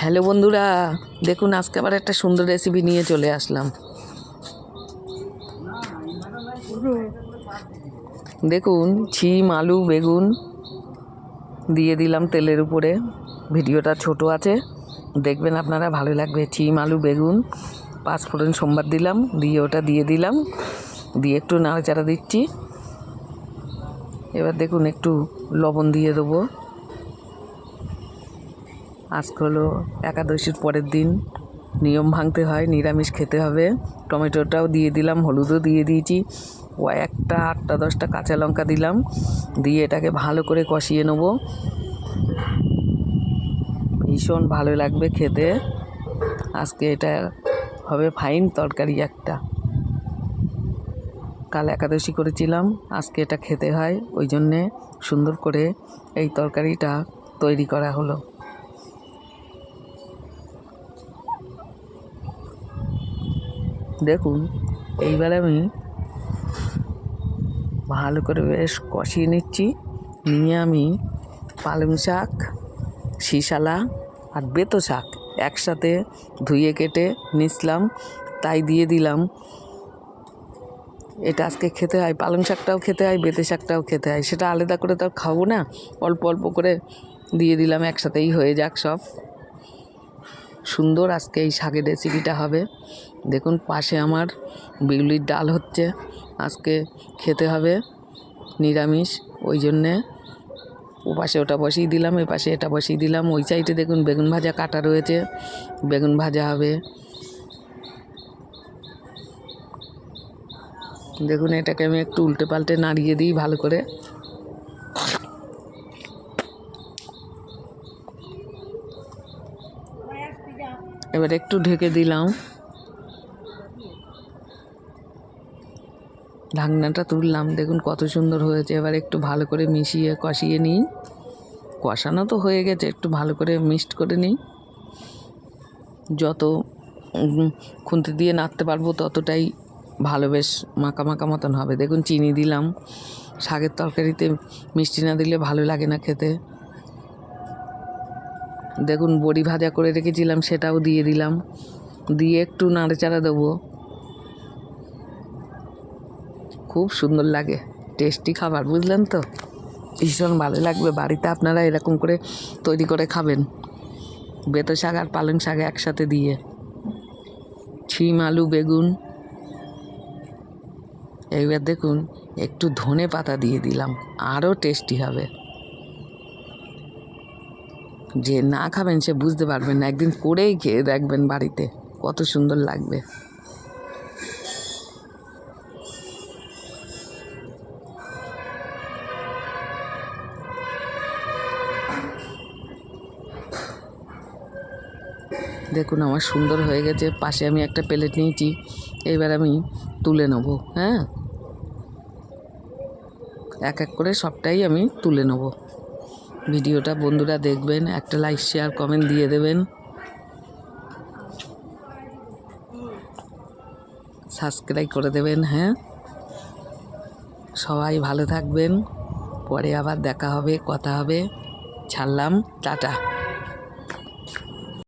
Hello বন্ধুরা, দেখুন আজকে আবার একটা সুন্দর রেসিপি নিয়ে চলে আসলাম। দেখুন শিম আলু বেগুন দিয়ে দিলাম তেলের উপরে। ভিডিওটা ছোট আছে, দেখবেন আপনারা, ভালো লাগবে। শিম আলু বেগুন পাঁচফোড়ন সোমবার দিলাম, দিয়ে ওটা দিয়ে দিলাম, দিয়ে একটু নাড়াচাড়া দিচ্ছি। এবার দেখুন একটু লবণ দিয়ে দেবো। আজকে হলো একাদশীর পরের দিন, নিয়ম ভাঙতে হয়, নিরামিষ খেতে হবে। টমেটোটাও দিয়ে দিলাম, হলুদও দিয়ে দিয়েছি, ও একটা 8-10টা কাঁচা লঙ্কা দিলাম, দিয়ে এটাকে ভালো করে কষিয়ে নেব। ভীষণ ভালো লাগবে খেতে। আজকে এটা হবে ফাইন তরকারি একটা। কাল একাদশী করেছিলাম, আজকে এটা খেতে হয়, ওই জন্যে সুন্দর করে এই তরকারিটা তৈরি করা হলো। দেখুন এইবার আমি ভালো করে বেশ কষিয়ে নিচ্ছি। নিয়ে আমি পালং শাক, শিশালা আর বেতো শাক একসাথে ধুয়ে কেটে নিয়েছিলাম, তাই দিয়ে দিলাম। এটা আজকে খেতে হয়, পালং শাকটাও খেতে হয়, বেতো শাকটাও খেতে হয়। সেটা আলাদা করে তো খাবো না, অল্প অল্প করে দিয়ে দিলাম, একসাথেই হয়ে যাক সব। সুন্দর আজকে এই শাকের রেসিপিটা হবে। দেখুন পাশে আমার বিউলির ডাল হচ্ছে, আজকে খেতে হবে নিরামিষ, ওই জন্যে ও পাশে ওটা বসিয়ে দিলাম, এ পাশে এটা বসিয়ে দিলাম। ওই সাইডে দেখুন বেগুন ভাজা কাটা রয়েছে, বেগুন ভাজা হবে। দেখুন এটাকে আমি একটু উল্টে পাল্টে নাড়িয়ে দিই ভালো করে। এবার একটু ঢেকে দিলাম, ঢাকনাটা তুললাম। দেখুন কত সুন্দর হয়েছে। এবার একটু ভালো করে মিশিয়ে কষিয়ে নিই। কষানো তো হয়ে গেছে, একটু ভালো করে মিক্সড করে নিই। যত খুন্তি দিয়ে নাড়তে পারবো ততটাই ভালো, বেশ মাখা মাখা মতন হবে। দেখুন চিনি দিলাম, শাকের তরকারিতে মিষ্টি না দিলে ভালো লাগে না খেতে। দেখুন বড়ি ভাজা করে রেখেছিলাম, সেটাও দিয়ে দিলাম, দিয়ে একটু নাড়াচাড়া দেবো। খুব সুন্দর লাগে, টেস্টি খাবার, বুঝলেন তো? ভীষণ ভালো লাগবে। বাড়িতে আপনারা এরকম করে তৈরি করে খাবেন, বেতো শাক আর পালং শাক একসাথে দিয়ে। শিম আলু বেগুন। এইবার দেখুন একটু ধনে পাতা দিয়ে দিলাম, আরও টেস্টি হবে। যে না খাবেন সে বুঝতে পারবেন না, একদিন করেই খেয়ে দেখবেন বাড়িতে, কত সুন্দর লাগবে। দেখুন আমার সুন্দর হয়ে গেছে। পাশে আমি একটা প্লেট নিয়েছি, এবার আমি তুলে নেব। হ্যাঁ, এক এক করে সবটাই আমি তুলে নেব। ভিডিওটা বন্ধুরা দেখবেন, একটা লাইক শেয়ার কমেন্ট দিয়ে দেবেন, সাবস্ক্রাইব করে দেবেন। হ্যাঁ, সবাই ভালো থাকবেন। পরে আবার দেখা হবে, কথা হবে। ছাড়লাম, টাটা।